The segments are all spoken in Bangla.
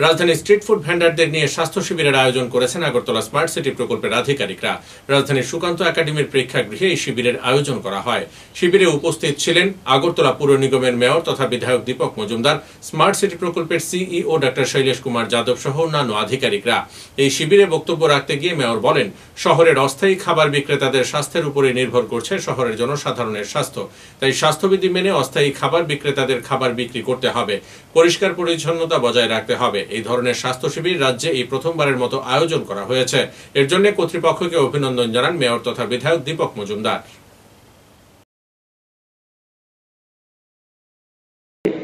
রাজধানীর স্ট্রিট ফুড ভেন্ডারদের নিয়ে স্বাস্থ্য শিবিরের আয়োজন করেছেন আগরতলা স্মার্ট সিটি প্রকল্পের আধিকারিকরা। রাজধানীর সুকান্ত একাডেমির প্রেক্ষাগৃহে এই শিবিরের আয়োজন করা হয়। শিবিরে উপস্থিত ছিলেন আগরতলা পুর নিগমের মেয়র তথা বিধায়ক দীপক মজুমদার, স্মার্ট সিটি প্রকল্পের সিইও ডক্টর শৈলেশ কুমার যাদব সহ অন্যান্য আধিকারিকরা। এই শিবিরে বক্তব্য রাখতে গিয়ে মেয়র বলেন, শহরের অস্থায়ী খাবার বিক্রেতাদের স্বাস্থ্যের উপরে নির্ভর করছে শহরের জনসাধারণের স্বাস্থ্য। তাই স্বাস্থ্যবিধি মেনে অস্থায়ী খাবার বিক্রেতাদের খাবার বিক্রি করতে হবে, পরিষ্কার পরিচ্ছন্নতা বজায় রাখতে হবে। এই ধরনের স্বাস্থ্য শিবির রাজ্যে এই প্রথমবারের মতো আয়োজন করা হয়েছে। এর জন্য কর্তৃপক্ষকে অভিনন্দন জানান মেয়র তথা বিধায়ক দীপক মজুমদার।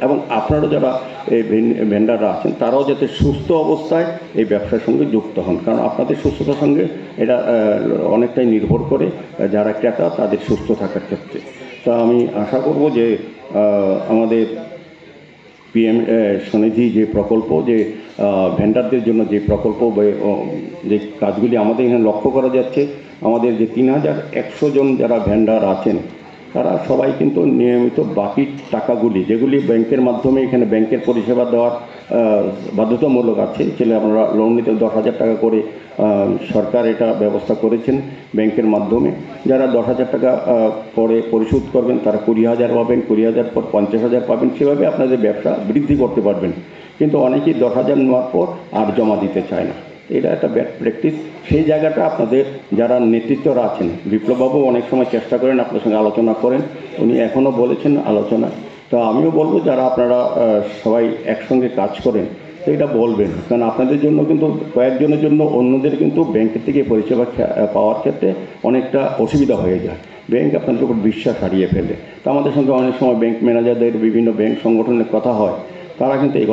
এবং আপনারা যারা এই ভেন্ডাররা আছেন তারাও যাতে সুস্থ অবস্থায় এই ব্যবসার সঙ্গে যুক্ত হন, কারণ আপনাদের সুস্থতার সঙ্গে এটা অনেকটাই নির্ভর করে যারা ক্রেতা তাদের সুস্থ থাকার ক্ষেত্রে। তো আমি আশা করব যে আমাদের পিএম স্বনিধি যে প্রকল্প, যে ভেন্ডারদের জন্য যে প্রকল্প, যে কাজগুলি আমাদের এখানে লক্ষ্য করা যাচ্ছে, আমাদের যে 3100 জন যারা ভেন্ডার আছেন তারা সবাই কিন্তু নিয়মিত বাকি টাকাগুলি, যেগুলি ব্যাংকের মাধ্যমে এখানে ব্যাংকের পরিষেবা দেওয়ার বাধ্যতামূলক আছে, ছেলে আপনারা লোন নিতে 10,000 টাকা করে সরকার এটা ব্যবস্থা করেছেন ব্যাংকের মাধ্যমে। যারা 10,000 টাকা পরে পরিশোধ করবেন তারা 20,000 পাবেন, 20,000 পর 50,000 পাবেন, সেভাবে আপনাদের ব্যবসা বৃদ্ধি করতে পারবেন। কিন্তু অনেকেই 10,000 নেওয়ার পর আর জমা দিতে চায় না, এটা একটা ব্যাড প্র্যাকটিস। সেই জায়গাটা আপনাদের যারা নেতৃত্বরা আছেন, বিপ্লববাবু অনেক সময় চেষ্টা করেন আপনার সঙ্গে আলোচনা করেন, উনি এখনও বলেছেন আলোচনা। তো আমিও বলবো যারা আপনারা সবাই একসঙ্গে কাজ করেন তো এটা বলবেন, কারণ আপনাদের জন্য কিন্তু কয়েকজনের জন্য অন্যদের কিন্তু ব্যাংকের থেকে পরিষেবা পাওয়ার ক্ষেত্রে অনেকটা অসুবিধা হয়ে যায়, ব্যাংক আপনাদের উপর বিশ্বাস হারিয়ে ফেলে। তো আমাদের সঙ্গে অনেক সময় ব্যাংক ম্যানেজারদের, বিভিন্ন ব্যাংক সংগঠনের কথা হয়, তারা কিন্তু এই